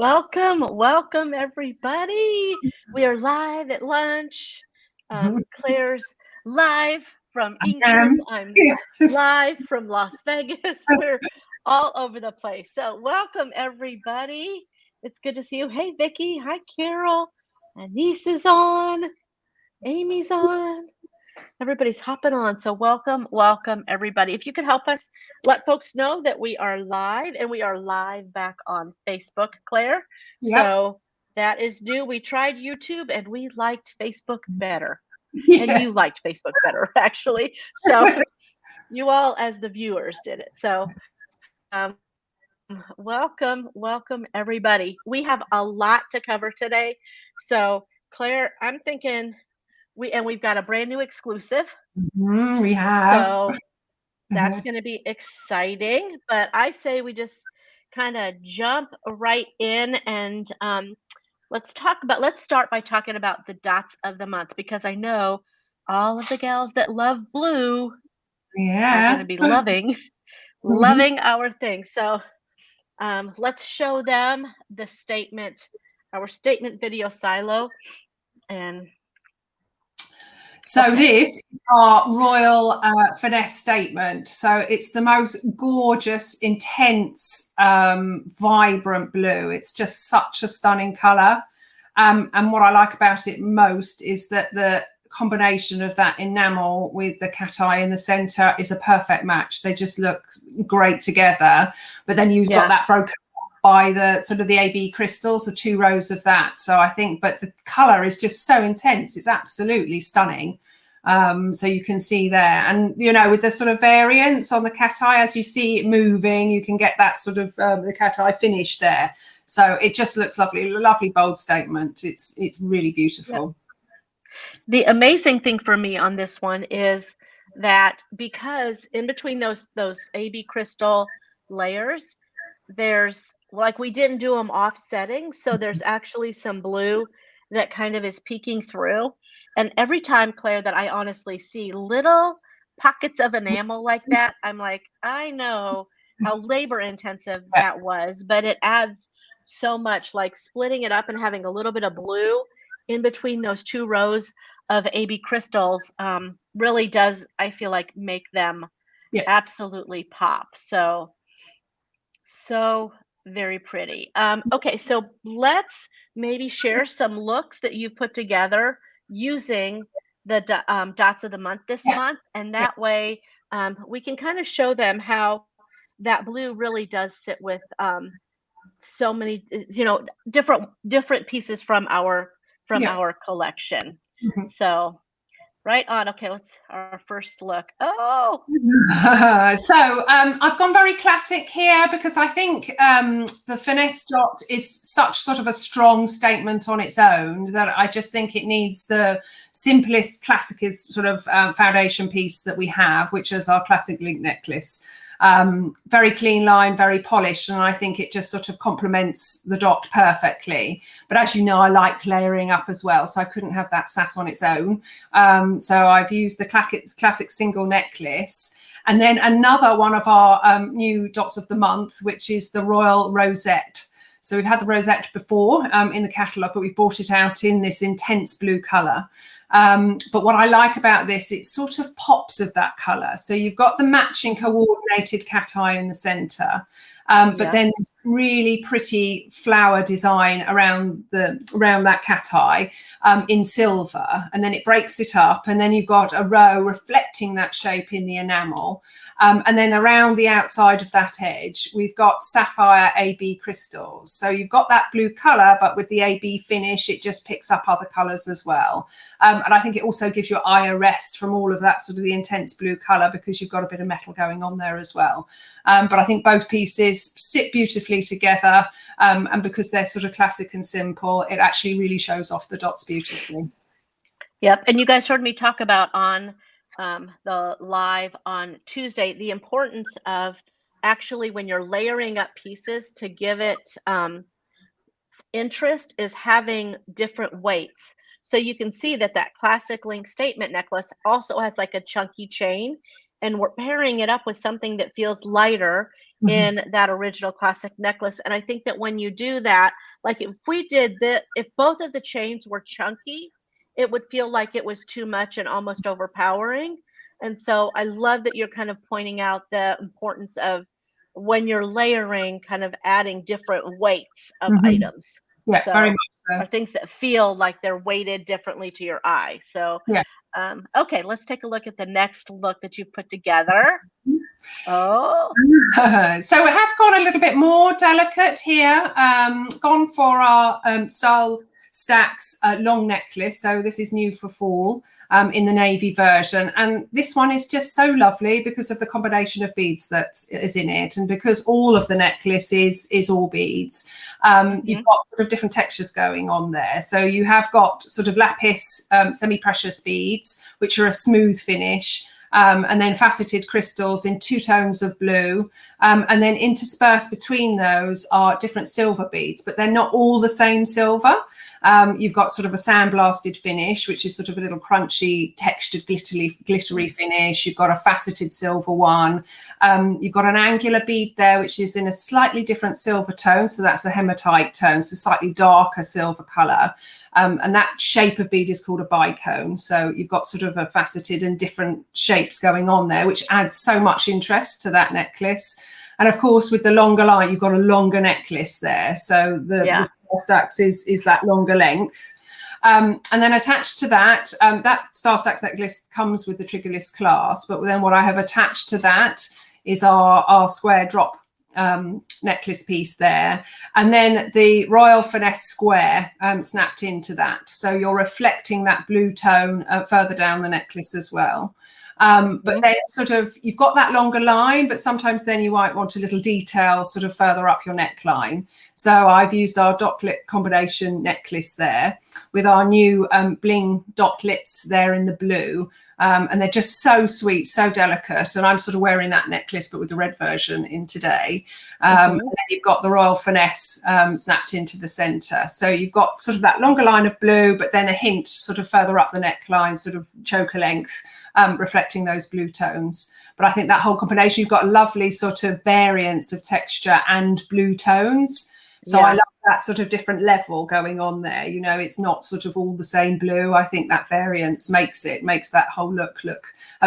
Welcome everybody. We are live at lunch. Claire's live from England. Um, I'm live from Las Vegas. We're all over the place. So welcome everybody. It's good to see you. Hey Vicky. Hi Carol. Anise is on. Amy's on. Everybody's hopping on. So welcome everybody. If you could help us let folks know that we are live and we are live back on Facebook, Claire. yep. So that is new. We tried YouTube and we liked Facebook better. And you Yes. liked Facebook better, actually. So you all, as the viewers, did it. So welcome everybody. We have a lot to cover today. So Claire, I'm thinking we've got a brand new exclusive. We have. So that's going to be exciting. But I say we just kind of jump right in and let's start by talking about the dots of the month, because I know all of the gals that love blue are going Yeah. to be loving Mhm. our thing. So let's show them our statement video silo. And So okay. this is our Royal Finesse statement. So it's the most gorgeous, intense, vibrant blue. It's just such a stunning colour. And what I like about it most is that the combination of that enamel with the cat eye in the centre is a perfect match. They just look great together. But then you've got that broken by the sort of the AB crystals, the 2 rows of that. So I think, but the colour is just so intense. It's absolutely stunning. So you can see there, and you know, with the sort of variance on the cat eye, as you see it moving, you can get that sort of the cat eye finish there. So it just looks lovely, lovely bold statement. It's really beautiful. Yep. The amazing thing for me on this one is that because in between those AB crystal layers, there's, like, we didn't do them offsetting, so there's actually some blue that kind of is peeking through. And every time, Claire, that I honestly see little pockets of enamel like that, I'm like, I know how labor intensive Yeah. that was, but it adds so much, like splitting it up and having a little bit of blue in between those 2 rows of AB crystals really does, I feel like, make them Yeah. absolutely pop. So very pretty. Okay, so let's maybe share some looks that you put together using the dots of the month this Yeah. month, and that way we can kind of show them how that blue really does sit with so many, different pieces from our Yeah. collection. Mhm. So right on. Okay, let's our first look. Oh, So I've gone very classic here because I think the finesse dot is such sort of a strong statement on its own that I just think it needs the simplest classicest sort of foundation piece that we have, which is our classic link necklace. Very clean line, very polished, and I think it just sort of complements the dot perfectly. But as you know, I like layering up as well, so I couldn't have that sat on its own. So I've used the classic single necklace, and then another one of our new dots of the month, which is the Royal Rosette. So we've had the rosette before in the catalogue, but we brought it out in this intense blue colour. But what I like about this, it sort of pops of that colour. So you've got the matching coordinated cat eye in the centre, but then this really pretty flower design around that cat eye in silver, and then it breaks it up, and then you've got a row reflecting that shape in the enamel. And then around the outside of that edge, we've got sapphire AB crystals. So you've got that blue colour, but with the AB finish, it just picks up other colours as well. And I think it also gives your eye a rest from all of that sort of the intense blue colour, because you've got a bit of metal going on there as well. But I think both pieces sit beautifully together. And because they're sort of classic and simple, it actually really shows off the dots beautifully. Yep. And you guys heard me talk about on the live on Tuesday, the importance of actually, when you're layering up pieces, to give it interest, is having different weights. So you can see that classic link statement necklace also has like a chunky chain, and we're pairing it up with something that feels lighter in that original classic necklace. And I think that when you do that, like if we did that, if both of the chains were chunky, it would feel like it was too much and almost overpowering. And so I love that you're kind of pointing out the importance of when you're layering, kind of adding different weights of items. Yeah, so, very much so. or things that feel like they're weighted differently to your eye. So, yeah. Okay, let's take a look at the next look that you've put together. Oh. So we have gone a little bit more delicate here, gone for our Style Stacks long necklace. So this is new for fall in the navy version. And this one is just so lovely because of the combination of beads that is in it. And because all of the necklace is all beads, you've got sort of different textures going on there. So you have got sort of lapis semi-precious beads, which are a smooth finish. And then faceted crystals in 2 tones of blue. And then interspersed between those are different silver beads, but they're not all the same silver. You've got sort of a sandblasted finish, which is sort of a little crunchy, textured, glittery finish. You've got a faceted silver one. You've got an angular bead there, which is in a slightly different silver tone. So that's a hematite tone, so slightly darker silver color. And that shape of bead is called a bicone. So you've got sort of a faceted and different shapes going on there, which adds so much interest to that necklace. And of course, with the longer line, you've got a longer necklace there. So the Style Stacks is that longer length. And then attached to that, that Style Stacks necklace comes with the triggerless clasp. But then what I have attached to that is our square drop necklace piece there, and then the Royal Finesse square snapped into that, so you're reflecting that blue tone further down the necklace as well. But then sort of you've got that longer line, but sometimes then you might want a little detail sort of further up your neckline. So I've used our dotlet combination necklace there with our new bling dotlets there in the blue. And they're just so sweet, so delicate. And I'm sort of wearing that necklace, but with the red version in today. And then you've got the Royal Finesse snapped into the center. So you've got sort of that longer line of blue, but then a hint sort of further up the neckline, sort of choker length, reflecting those blue tones. But I think that whole combination, you've got a lovely sort of variance of texture and blue tones. So I love that sort of different level going on there. You know, it's not sort of all the same blue. I think that variance makes that whole look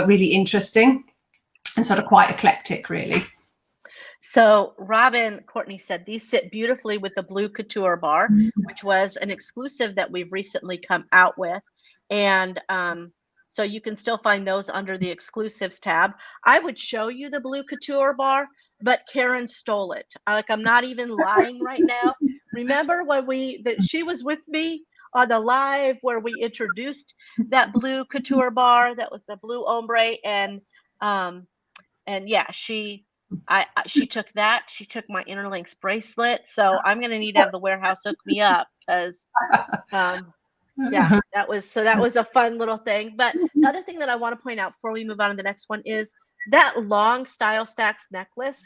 really interesting and sort of quite eclectic, really. So Robin Courtney said these sit beautifully with the blue couture bar, which was an exclusive that we've recently come out with. And so you can still find those under the exclusives tab. I would show you the blue couture bar, but Karen stole it. Like, I'm not even lying right now. Remember when she was with me on the live where we introduced that blue couture bar, that was the blue ombre, and yeah, she took that. She took my Interlinks bracelet. So I'm gonna need to have the warehouse hook me up, because yeah, that was a fun little thing. But the other thing that I want to point out before we move on to the next one is that long Style Stacks necklace.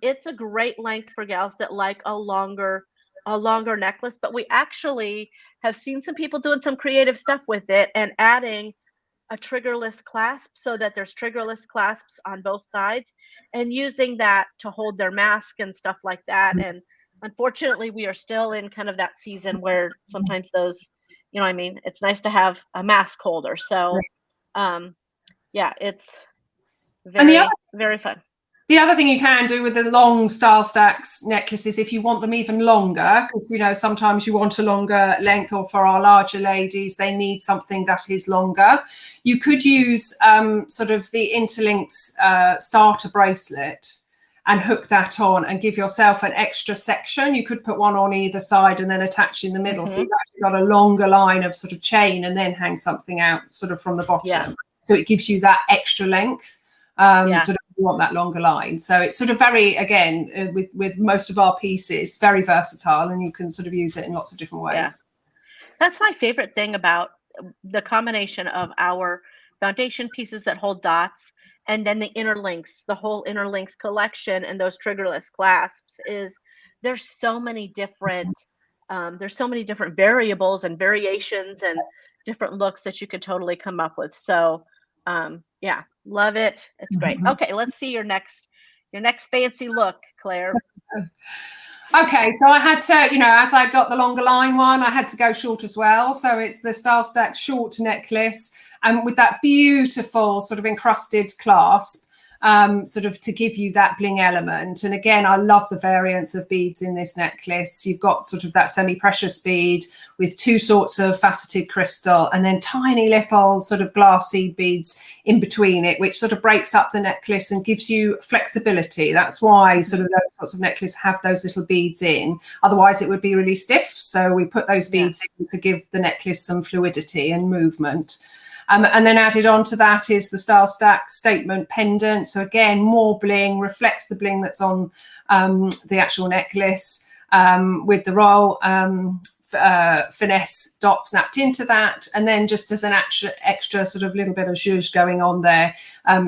It's a great length for gals that like a longer necklace, but we actually have seen some people doing some creative stuff with it and adding a triggerless clasp, so that there's triggerless clasps on both sides, and using that to hold their mask and stuff like that. And unfortunately, we are still in kind of that season where sometimes those, you know what I mean? It's nice to have a mask holder. So, yeah, it's very, very fun. The other thing you can do with the long Style Stacks necklaces, if you want them even longer, because, you know, sometimes you want a longer length, or for our larger ladies, they need something that is longer. You could use sort of the Interlinks starter bracelet and hook that on and give yourself an extra section. You could put one on either side and then attach in the middle. So you've actually got a longer line of sort of chain and then hang something out sort of from the bottom. Yeah. So it gives you that extra length. Sort of you want that longer line. So it's sort of very, again, with most of our pieces, very versatile, and you can sort of use it in lots of different ways. Yeah. That's my favorite thing about the combination of our foundation pieces that hold dots, and then the Interlinks, the whole Interlinks collection, and those triggerless clasps, is there's so many different variables and variations and different looks that you could totally come up with. So yeah, love it. It's great. Okay, let's see your next Your next fancy look, Claire. Okay, so I had to, as I got the longer line one, I had to go short as well. So it's the Style Stack short necklace, and with that beautiful sort of encrusted clasp, sort of to give you that bling element. And again, I love the variants of beads in this necklace. You've got sort of that semi-precious bead with 2 sorts of faceted crystal, and then tiny little sort of glass seed beads in between it, which sort of breaks up the necklace and gives you flexibility. That's why sort of those sorts of necklaces have those little beads in. Otherwise, it would be really stiff. So we put those beads in to give the necklace some fluidity and movement. And then added on to that is the Style Stack statement pendant. So again, more bling, reflects the bling that's on the actual necklace, with the royal finesse dot snapped into that. And then just as an extra sort of little bit of zhuzh going on there,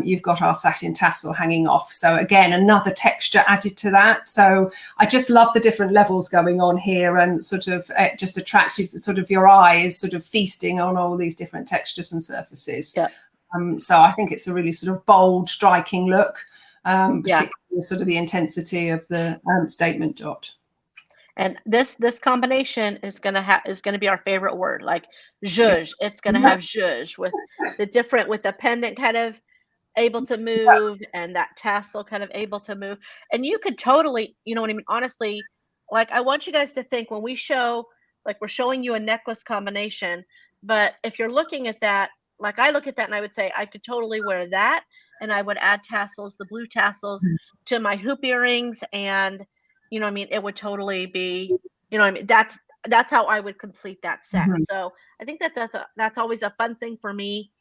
you've got our satin tassel hanging off. So again, another texture added to that. So I just love the different levels going on here, and sort of it just attracts you to sort of your eyes sort of feasting on all these different textures and surfaces. Yeah. So I think it's a really sort of bold, striking look, particularly sort of the intensity of the statement dot. And this combination is gonna be our favorite word, like zhuzh. It's gonna have zhuzh with the pendant kind of able to move, and that tassel kind of able to move. And you could totally, you know what I mean? Honestly, like, I want you guys to think when we show, like, we're showing you a necklace combination, but if you're looking at that, like I look at that and I would say I could totally wear that, and I would add tassels, the blue tassels, to my hoop earrings, and you know what I mean, it would totally be, you know what I mean, that's how I would complete that set. So I think that's always a fun thing for me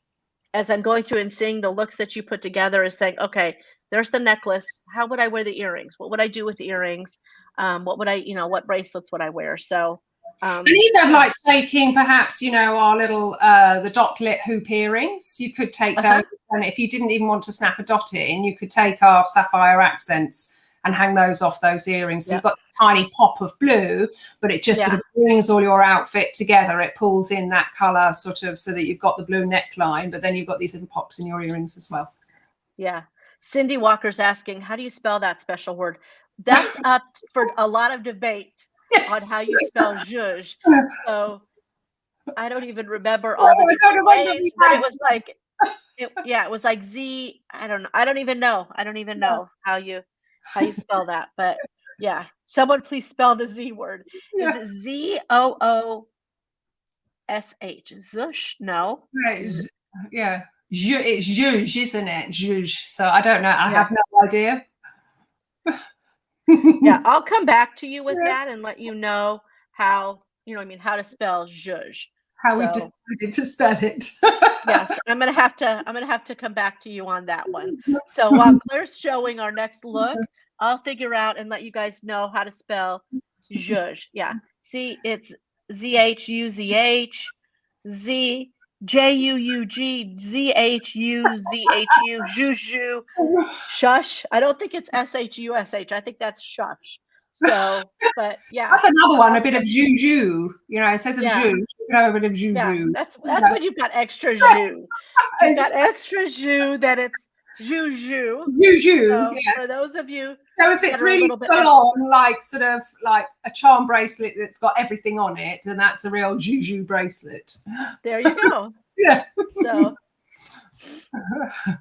as I'm going through and seeing the looks that you put together, is saying, okay, there's the necklace, how would I wear the earrings, what would I do with the earrings, what would I, what bracelets would I wear? So and even like taking perhaps, our little the dotlet hoop earrings, you could take those, and if you didn't even want to snap a dot in, you could take our sapphire accents and hang those off those earrings. So you've got a tiny pop of blue, but it just sort of brings all your outfit together. It pulls in that color sort of so that you've got the blue neckline, but then you've got these little pops in your earrings as well. Yeah. Cindy Walker's asking, how do you spell that special word? That's up for a lot of debate on how you spell zhuzh. So I don't even remember all the different ways, but it was like, it was like Z. I don't know. I don't even know how you spell that, but yeah, someone please spell the Z word. Is it ZOOSH? Zush? No. Yeah. It's zhuzh, isn't it? Zhuzh. So I don't know. I have no idea. Yeah, I'll come back to you with that and let you know how, how to spell zhuzh. How we've decided to spell it. Yes, I'm gonna have to come back to you on that one. So while Claire's showing our next look, I'll figure out and let you guys know how to spell zhuzh. Yeah, see, it's ZHUZH, ZJUUG, ZHUZHU, zhuzhu, shush. I don't think it's SHUSH. I think that's shush. So, but yeah, that's another one. A bit of juju. It says of zhuzh. You can have a bit of juju. Yeah, that's when you've got extra jus. You've got extra jus that it's juju. Juju. So for those of you, so if it's really full on, like sort of like a charm bracelet that's got everything on it, then that's a real juju bracelet. There you go. Yeah. So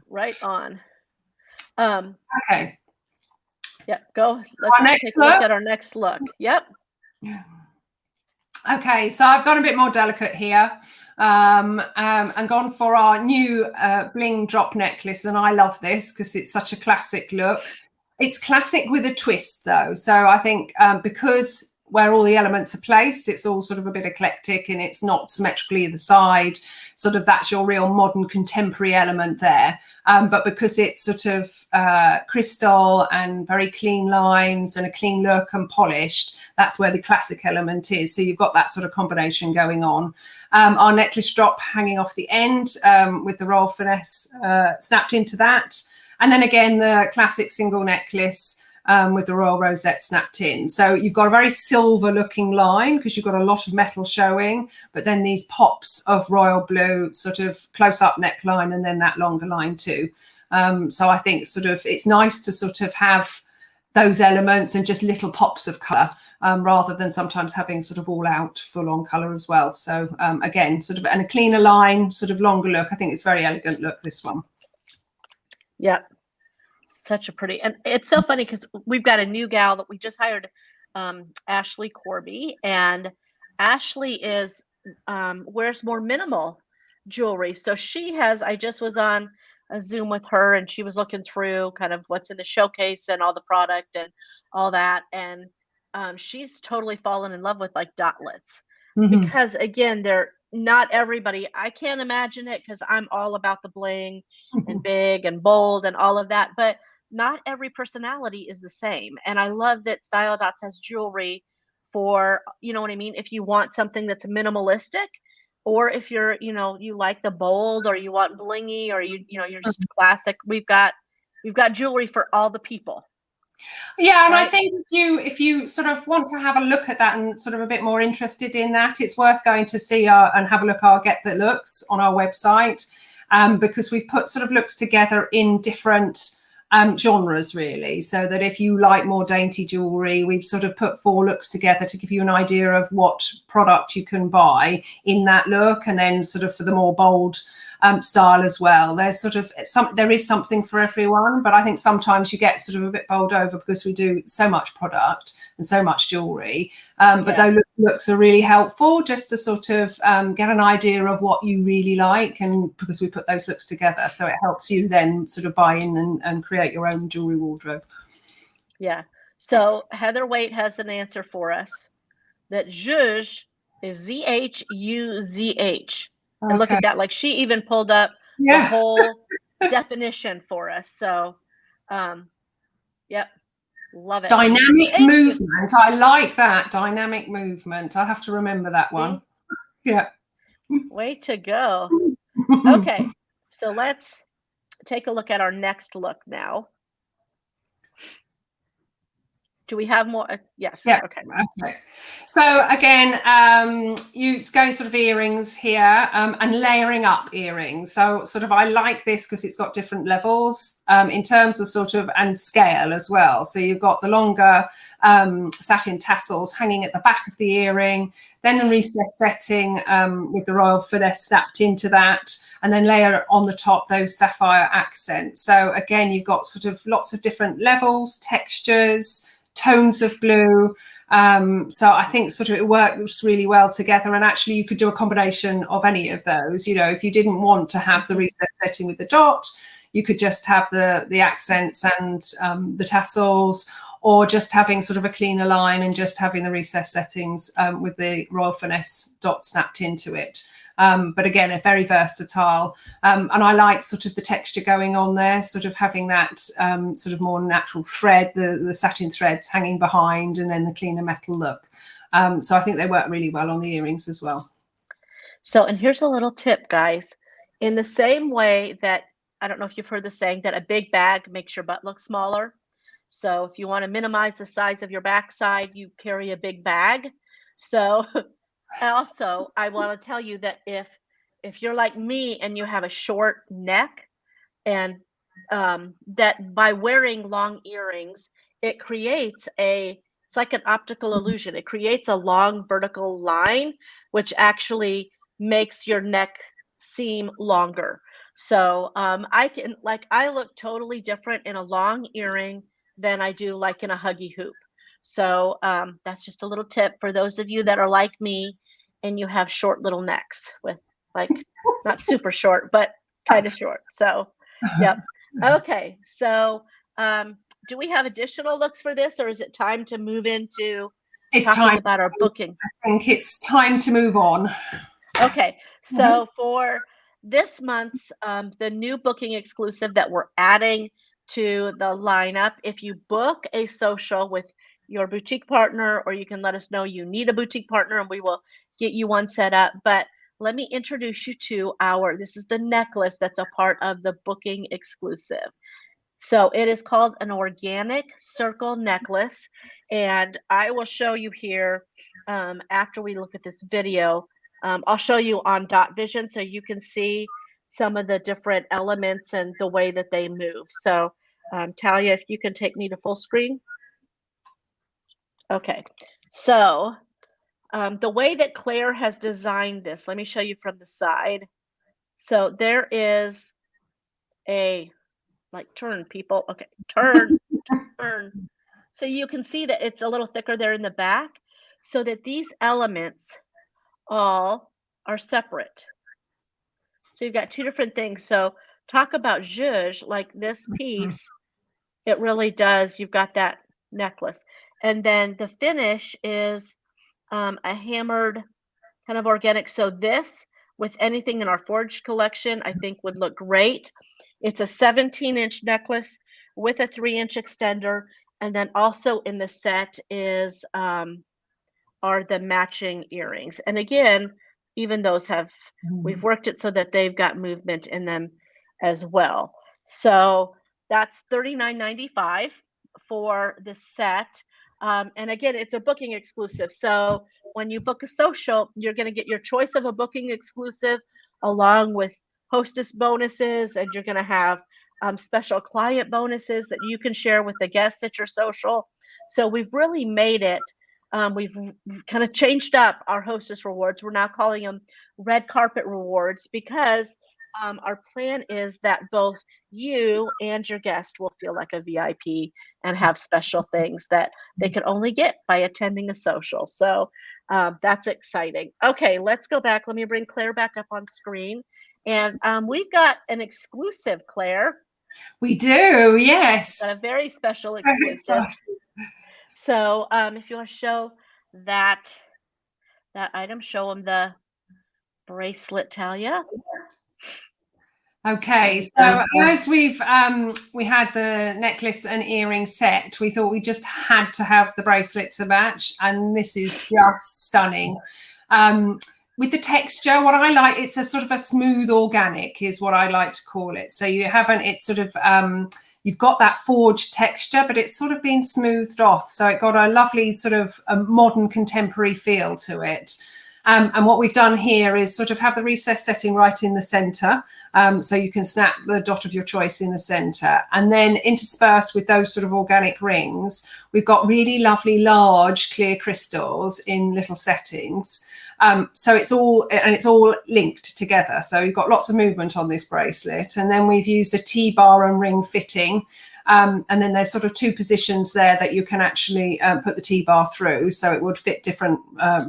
right on. Okay. Yep. Go. Let's take a look at our next look. Yep. Okay, so I've gone a bit more delicate here, and gone for our new bling drop necklace, and I love this because it's such a classic look. It's classic with a twist, though. So I think because where all the elements are placed, it's all sort of a bit eclectic, and it's not symmetrically either side. Sort of that's your real modern contemporary element there. But because it's sort of crystal and very clean lines and a clean look and polished, that's where the classic element is. So you've got that sort of combination going on. Our necklace drop hanging off the end with the royal finesse snapped into that. And then again, the classic single necklace with the royal rosette snapped in. So you've got a very silver looking line because you've got a lot of metal showing, but then these pops of royal blue sort of close up neckline, and then that longer line too. So I think sort of it's nice to sort of have those elements and just little pops of colour, rather than sometimes having sort of all out full on colour as well. So again, sort of, and a cleaner line, sort of longer look. I think it's a very elegant look, this one. Yeah, such a pretty, and it's so funny because we've got a new gal that we just hired, Ashley Corby, and Ashley is wears more minimal jewelry. So she has, I just was on a Zoom with her and she was looking through kind of what's in the showcase and all the product and all that. And she's totally fallen in love with like dotlets because again, they're not everybody. I can't imagine it because I'm all about the bling and big and bold and all of that. But not every personality is the same. And I love that Style Dots has jewelry for, you know what I mean? If you want something that's minimalistic, or if you're, you know, you like the bold, or you want blingy, or you know, you're just classic. We've got jewelry for all the people. Yeah, and right? I think if you sort of want to have a look at that and sort of a bit more interested in that, it's worth going to see and have a look at our Get the Looks on our website, because we've put sort of looks together in different genres, really, so that if you like more dainty jewelry, we've sort of put 4 looks together to give you an idea of what product you can buy in that look, and then sort of for the more bold style as well. There's sort of there is something for everyone, but I think sometimes you get sort of a bit bowled over because we do so much product and so much jewelry. But those looks are really helpful just to sort of get an idea of what you really like, and because we put those looks together, so it helps you then sort of buy in and create your own jewelry wardrobe. Yeah. So Heather Waite has an answer for us that zhuzh is Z-H-U-Z-H. And look at that, like she even pulled up the whole definition for us. So, yep, love it. Dynamic movement. I like that. Dynamic movement. I have to remember that one. Yeah. Way to go. Okay, so let's take a look at our next look now. Do we have more? Yes. Yeah. Okay. So again, you going sort of earrings here, and layering up earrings. So sort of I like this because it's got different levels in terms of sort of and scale as well. So you've got the longer satin tassels hanging at the back of the earring, then the recess setting with the royal finesse snapped into that, and then layer on the top those sapphire accents. So again, you've got sort of lots of different levels, textures, tones of blue. So I think sort of it works really well together, and actually you could do a combination of any of those. You know, if you didn't want to have the recess setting with the dot, you could just have the accents and the tassels, or just having sort of a cleaner line and just having the recess settings with the royal finesse dot snapped into it. But again, a very versatile, and I like sort of the texture going on there, sort of having that sort of more natural thread, the satin threads hanging behind, and then the cleaner metal look. So I think they work really well on the earrings as well. So, and here's a little tip, guys. In the same way that, I don't know if you've heard the saying that a big bag makes your butt look smaller. So if you want to minimize the size of your backside, you carry a big bag. So also, I want to tell you that if you're like me and you have a short neck, and that by wearing long earrings, it creates it's like an optical illusion. It creates a long vertical line, which actually makes your neck seem longer. So I look totally different in a long earring than I do like in a huggy hoop. So that's just a little tip for those of you that are like me and you have short little necks with, like, not super short, but kind of short. So, yep. Okay. So do we have additional looks for this, or is it time to move into talking about our booking? I think it's time to move on. Okay. So for this month's, the new booking exclusive that we're adding to the lineup, if you book a social with your boutique partner, or you can let us know you need a boutique partner and we will get you one set up. But let me introduce you to this is the necklace that's a part of the booking exclusive. So it is called an organic circle necklace, and I will show you here after we look at this video. I'll show you on Dot Vision so you can see. some of the different elements and the way that they move. So Talia, if you can take me to full screen. Okay, so the way that Claire has designed this, let me show you from the side. So there is a, like, turn, people. Okay, turn, turn. So you can see that it's a little thicker there in the back, so that these elements all are separate. So you've got two different things. So talk about zhuzh, like this piece, it really does. You've got that necklace. And then the finish is a hammered kind of organic. So this, with anything in our forged collection, I think would look great. It's a 17-inch necklace with a 3-inch extender. And then also in the set is are the matching earrings. And again, even those have, we've worked it so that they've got movement in them as well. So that's $39.95 for the set. And again, it's a booking exclusive. So when you book a social, you're going to get your choice of a booking exclusive along with hostess bonuses, and you're going to have special client bonuses that you can share with the guests at your social. So we've really made it. We've kind of changed up our hostess rewards. We're now calling them red carpet rewards because our plan is that both you and your guest will feel like a VIP and have special things that they can only get by attending a social. So that's exciting. Okay, let's go back. Let me bring Claire back up on screen. And we've got an exclusive, Claire. We do, yes. Got a very special exclusive. So if you want to show that item, show them the bracelet, Talia. Okay, so as we had the necklace and earring set, we thought we just had to have the bracelet to match, and this is just stunning. With the texture, what I like, it's a sort of a smooth organic is what I like to call it. So you haven't, it's sort of, you've got that forged texture, but it's sort of been smoothed off. So it got a lovely sort of a modern contemporary feel to it. And what we've done here is sort of have the recess setting right in the center. So you can snap the dot of your choice in the center. And then interspersed with those sort of organic rings, we've got really lovely large clear crystals in little settings. So it's all linked together. So you've got lots of movement on this bracelet. And then we've used a T-bar and ring fitting. And then there's sort of two positions there that you can actually put the T-bar through, so it would fit different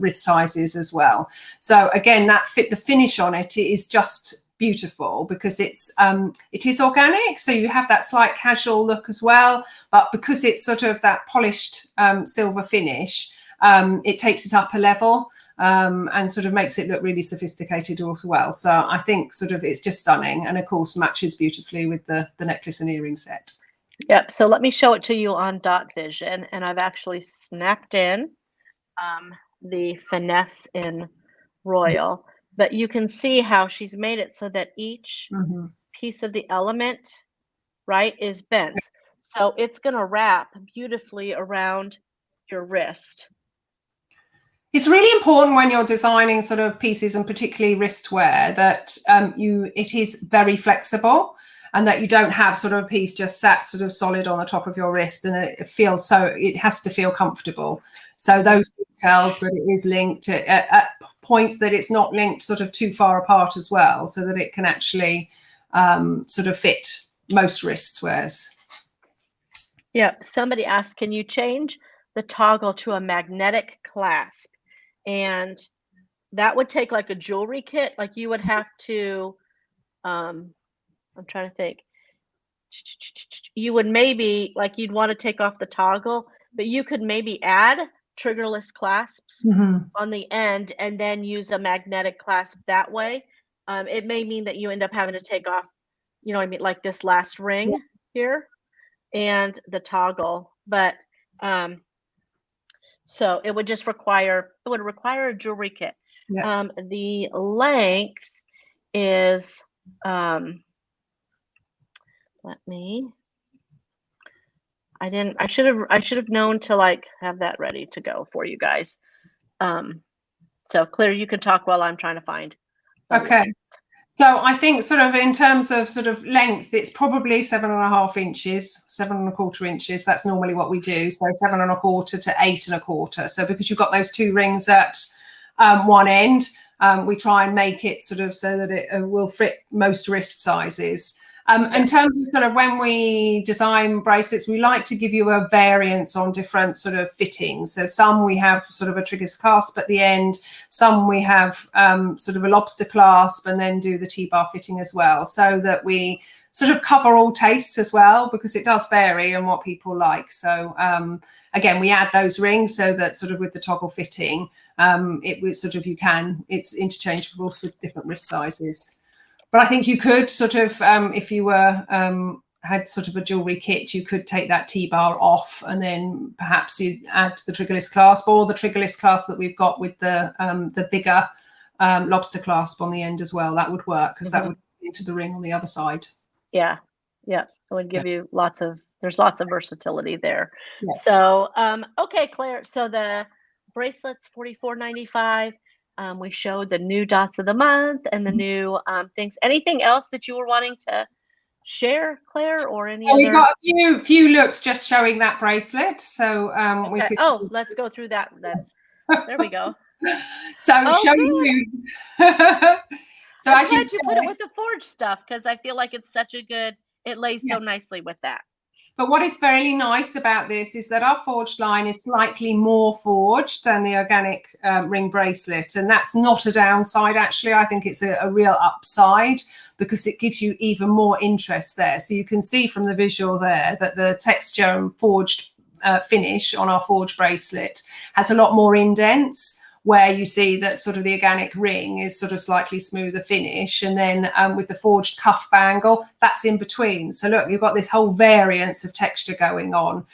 wrist sizes as well. So again, the finish on it is just beautiful because it is organic, so you have that slight casual look as well, but because it's sort of that polished silver finish, it takes it up a level. And sort of makes it look really sophisticated as well. So I think sort of it's just stunning, and of course matches beautifully with the necklace and earring set. Yep. So let me show it to you on Dot Vision, and I've actually snapped in the finesse in Royal, but you can see how she's made it so that each piece of the element, right, is bent. So it's going to wrap beautifully around your wrist. It's really important when you're designing sort of pieces, and particularly wristwear, that it is very flexible, and that you don't have sort of a piece just sat sort of solid on the top of your wrist, and it has to feel comfortable. So those details, that it is linked at points that it's not linked sort of too far apart as well, so that it can actually sort of fit most wristwears. Yeah. Somebody asked, can you change the toggle to a magnetic clasp? And that would take like a jewelry kit. Like you would have to, I'm trying to think. You would maybe, like, you'd want to take off the toggle, but you could maybe add triggerless clasps on the end and then use a magnetic clasp that way. It may mean that you end up having to take off, you know what I mean, like this last ring here and the toggle. But so it would just require a jewelry kit. Yeah. The length is I should have known to like have that ready to go for you guys. So Claire, you can talk while I'm trying to find. Okay. So I think sort of in terms of sort of length, it's probably 7.5 inches, 7.25 inches. That's normally what we do. So 7.25 to 8.25. So because you've got those two rings at one end, we try and make it sort of so that it will fit most wrist sizes. In terms of sort of when we design bracelets, we like to give you a variance on different sort of fittings. So some we have sort of a triggerless clasp at the end, some we have sort of a lobster clasp, and then do the T-bar fitting as well, so that we sort of cover all tastes as well, because it does vary on what people like. So again, we add those rings so that sort of with the toggle fitting, it was sort of it's interchangeable for different wrist sizes. But I think you could sort of, if you were had sort of a jewelry kit, you could take that T-bar off, and then perhaps you add the triggerless clasp, or the triggerless clasp that we've got with the bigger lobster clasp on the end as well. That would work, because that would go into the ring on the other side. Yeah, it would give you there's lots of versatility there. Yeah. So, okay, Claire. So the bracelets, $44.95. We showed the new dots of the month and the new things. Anything else that you were wanting to share, Claire, or any other? We got a few looks just showing that bracelet. So we could. Oh, let's go through that then. There we go. So show you. So I'm as glad you put it with the forged stuff, because I feel like it's such a good. It lays so nicely with that. But what is very nice about this is that our forged line is slightly more forged than the organic ring bracelet. And that's not a downside, actually. I think it's a real upside, because it gives you even more interest there. So you can see from the visual there that the texture and forged finish on our forged bracelet has a lot more indents, where you see that sort of the organic ring is sort of slightly smoother finish. And then with the forged cuff bangle, that's in between. So look, you've got this whole variance of texture going on.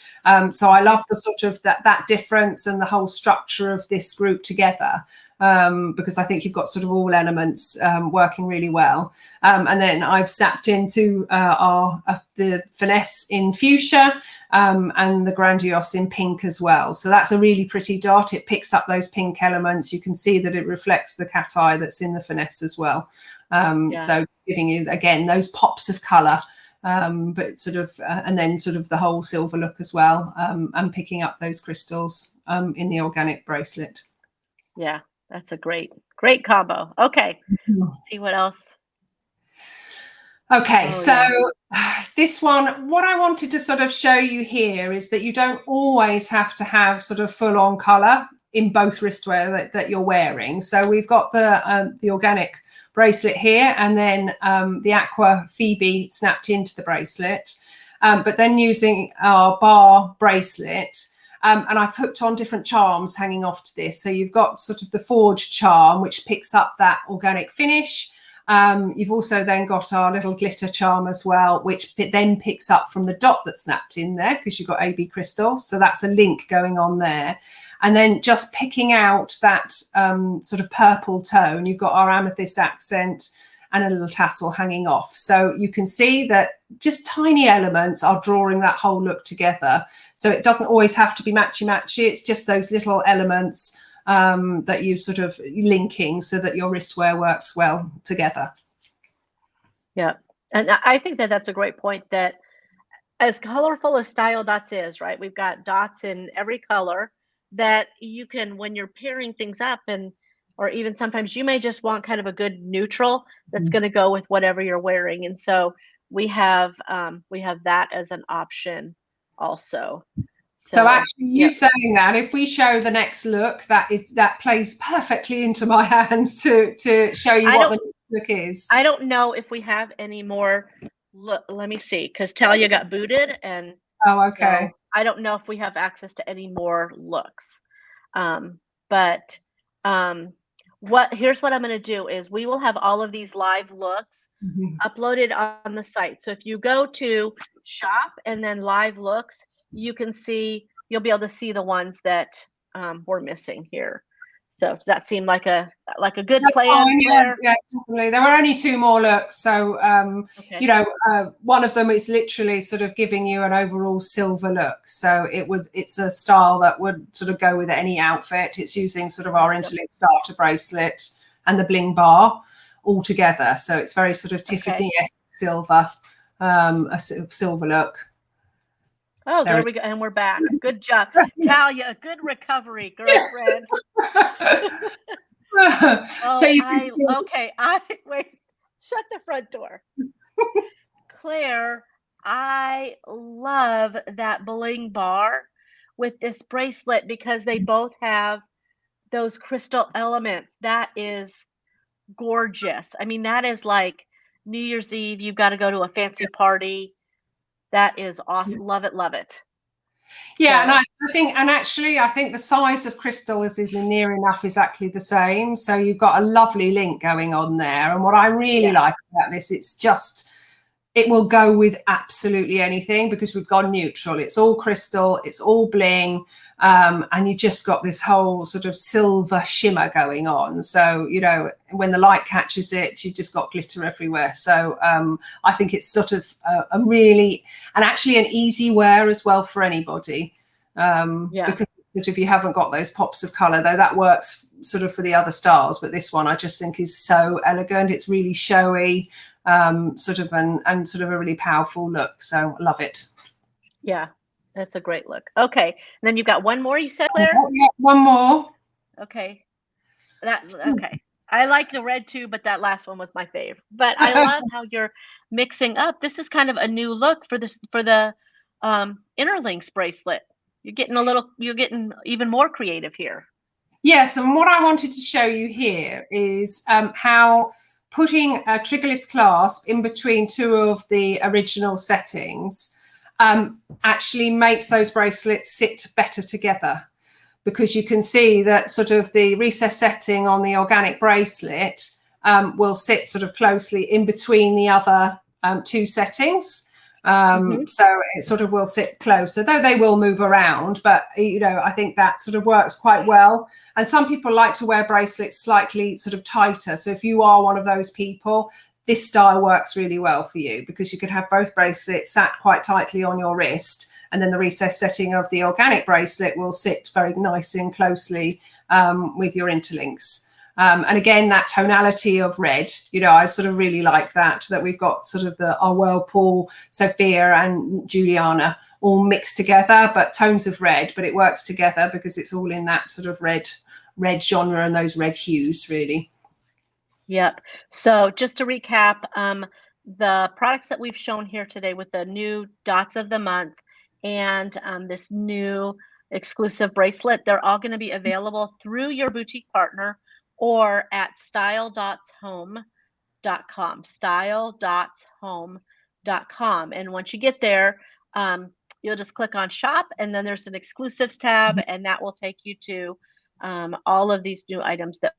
So I love the sort of that difference and the whole structure of this group together. Because I think you've got sort of all elements working really well. And then I've snapped into the finesse in fuchsia and the grandiose in pink as well. So that's a really pretty dot. It picks up those pink elements. You can see that it reflects the cat eye that's in the finesse as well. So giving you, again, those pops of colour. But sort of, and then sort of the whole silver look as well, and picking up those crystals in the organic bracelet. Yeah. That's a great combo. Okay. Let's see what else. Okay, this one, what I wanted to sort of show you here is that you don't always have to have sort of full on colour in both wristwear that you're wearing. So we've got the organic bracelet here, and then the Aqua Phoebe snapped into the bracelet, but then using our bar bracelet. And I've hooked on different charms hanging off to this. So you've got sort of the forged charm, which picks up that organic finish. You've also then got our little glitter charm as well, which then picks up from the dot that's snapped in there, because you've got AB crystals. So that's a link going on there. And then just picking out that sort of purple tone, you've got our amethyst accent and a little tassel hanging off. So you can see that just tiny elements are drawing that whole look together. So it doesn't always have to be matchy-matchy. It's just those little elements that you sort of linking so that your wristwear works well together. Yeah. And I think that that's a great point, that as colorful as Style Dots is, right? We've got dots in every color that you can, when you're pairing things up, or even sometimes you may just want kind of a good neutral that's going to go with whatever you're wearing. And so we have that as an option also. So actually, you saying that, if we show the next look, that plays perfectly into my hands to show you what the next look is. I don't know if we have any more. Look, let me see, because Talia got booted, and okay. So I don't know if we have access to any more looks. Here's what I'm going to do is we will have all of these live looks uploaded on the site. So if you go to shop and then live looks, you'll be able to see the ones that we're missing here. So does that seem like a good plan? Yeah, definitely. There were only 2 more looks. So, you know, one of them is literally sort of giving you an overall silver look. So it's a style that would sort of go with any outfit. It's using sort of our interlinked starter bracelet and the bling bar all together. So it's very sort of Tiffany-esque silver, a sort of silver look. Oh, there we go. And we're back. Good job. Talia, good recovery, girlfriend. So you wait, shut the front door. Claire, I love that bling bar with this bracelet because they both have those crystal elements. That is gorgeous. I mean, that is like New Year's Eve. You've got to go to a fancy party. That is awesome. Love it. Love it. Yeah, so. And I think the size of crystal is near enough exactly the same. So you've got a lovely link going on there. And what I really like about this, it will go with absolutely anything because we've gone neutral. It's all crystal, it's all bling, and you just got this whole sort of silver shimmer going on. So, you know, when the light catches it, you've just got glitter everywhere. So I think it's sort of actually an easy wear as well for anybody. Because if you haven't got those pops of colour, though that works sort of for the other styles, but this one I just think is so elegant. It's really showy. Sort of a really powerful look. So I love it. Yeah, that's a great look. Okay. And then you've got one more, you said, Claire? Yeah, one more. Okay. Okay. I like the red too, but that last one was my fave. But I love how you're mixing up. This is kind of a new look for the Interlinks bracelet. You're getting even more creative here. Yes, and what I wanted to show you here is how putting a triggerless clasp in between two of the original settings actually makes those bracelets sit better together, because you can see that sort of the recess setting on the organic bracelet will sit sort of closely in between the other two settings. So it sort of will sit closer, though they will move around, but you know, I think that sort of works quite well. And some people like to wear bracelets slightly sort of tighter, so if you are one of those people, this style works really well for you, because you could have both bracelets sat quite tightly on your wrist, and then the recess setting of the organic bracelet will sit very nicely and closely with your interlinks. And again, that tonality of red, you know, I sort of really like that we've got sort of our Whirlpool, Sophia and Juliana all mixed together, but tones of red, but it works together because it's all in that sort of red genre and those red hues, really. Yep. So just to recap, the products that we've shown here today with the new dots of the month and this new exclusive bracelet, they're all going to be available through your boutique partner or at style.home.com, style.home.com. And once you get there, you'll just click on shop, and then there's an exclusives tab, and that will take you to all of these new items that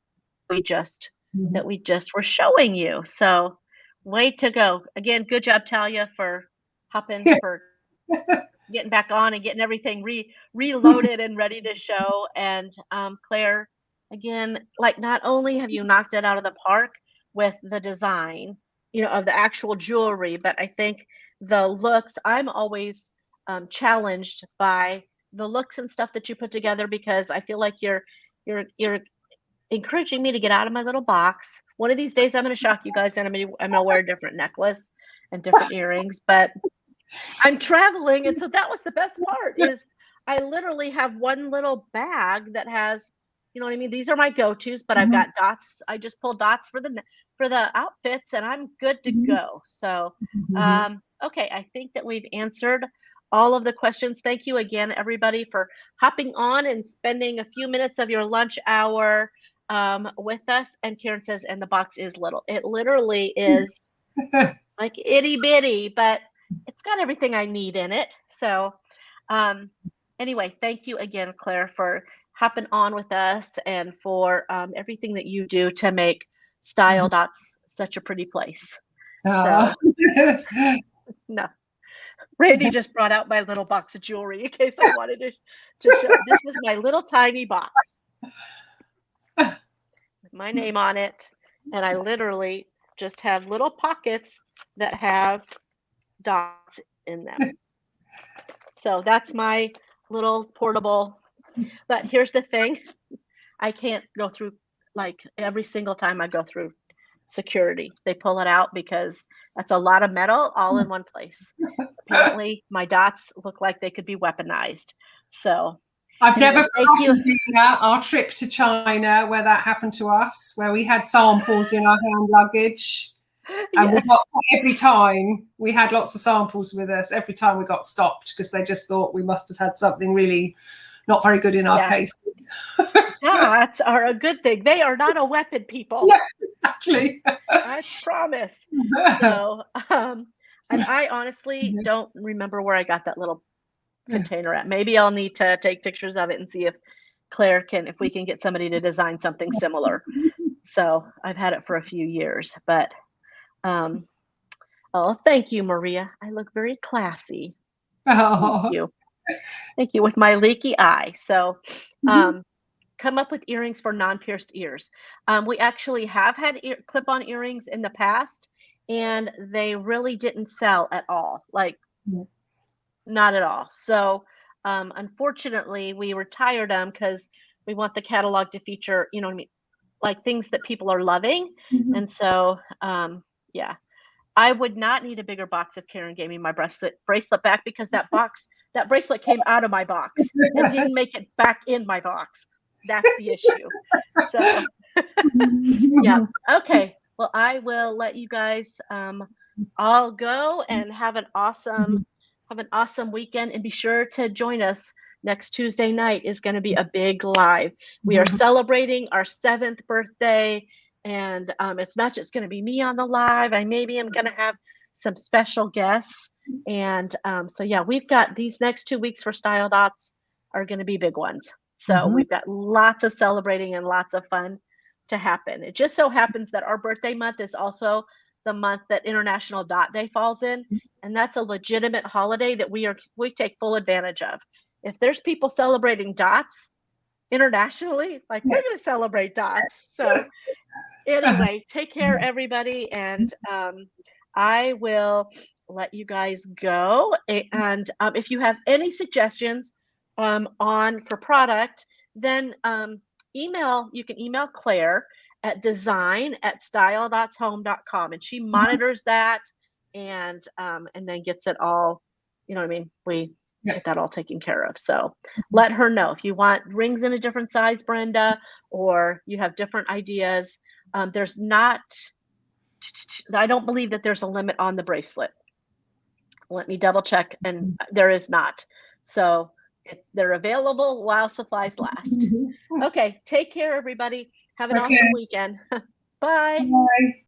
we just were showing you. So way to go. Again, good job, Talia, for for getting back on and getting everything reloaded and ready to show. And Claire, again, like, not only have you knocked it out of the park with the design, you know, of the actual jewelry, but I think the looks, I'm always challenged by the looks and stuff that you put together, because I feel like you're encouraging me to get out of my little box. One of these days I'm going to shock you guys, and I'm going to wear a different necklace and different earrings, but I'm traveling. And so that was the best part, is I literally have one little bag that has, you know what I mean? These are my go-tos, but I've got dots. I just pulled dots for the outfits, and I'm good to go. So, okay, I think that we've answered all of the questions. Thank you again, everybody, for hopping on and spending a few minutes of your lunch hour with us. And Karen says, and the box is little. It literally is like itty bitty, but it's got everything I need in it. So, anyway, thank you again, Claire, for hopping on with us and for everything that you do to make Style Dots such a pretty place. So, no, Randy just brought out my little box of jewelry in case I wanted to show. This is my little tiny box with my name on it, and I literally just have little pockets that have dots in them. So that's my little portable. But here's the thing, I can't go through, like, every single time I go through security. They pull it out because that's a lot of metal all in one place. Apparently, my dots look like they could be weaponized. So I've anyway, never thank you. forgotten, Dina, our trip to China where that happened to us, where we had samples in our hand luggage. And Yes. we got, every time we had lots of samples with us, every time we got stopped because they just thought we must have had something really not very good in our case. Dots are a good thing. They are not a weapon, people. Yeah, exactly. I promise. So, and I honestly don't remember where I got that little container at. Maybe I'll need to take pictures of it and see if Claire can, if we can get somebody to design something similar. So I've had it for a few years, but oh, thank you, Maria. I look very classy. Thank you. Thank you, with my leaky eye. So come up with earrings for non-pierced ears. We actually have had clip-on earrings in the past, and they really didn't sell at all. Like, not at all. So unfortunately, we retired them because we want the catalog to feature, you know what I mean, like things that people are loving. And so, yeah. I would not need a bigger box if Karen gave me my bracelet back, because that bracelet came out of my box and didn't make it back in my box. That's the issue. So, yeah. Okay. Well, I will let you guys all go and have an awesome weekend, and be sure to join us next Tuesday night. Is going to be a big live. We are celebrating our 7th birthday. And it's not just going to be me on the live. I'm going to have some special guests. And so, yeah, we've got these next 2 weeks for Style Dots are going to be big ones. So we've got lots of celebrating and lots of fun to happen. It just so happens that our birthday month is also the month that International Dot Day falls in. And that's a legitimate holiday that we take full advantage of. If there's people celebrating dots internationally, like, we're going to celebrate dots. So anyway, take care, everybody, and I will let you guys go. And if you have any suggestions for product, then you can email Claire at design@styledotshome.com, and she monitors that and then gets it all, you know what I mean? We get that all taken care of. So let her know if you want rings in a different size, Brenda, or you have different ideas. There's not, I don't believe that there's a limit on the bracelet. Let me double check, and there is not. So they're available while supplies last. Okay, take care, everybody. Have an awesome weekend. Bye. Bye.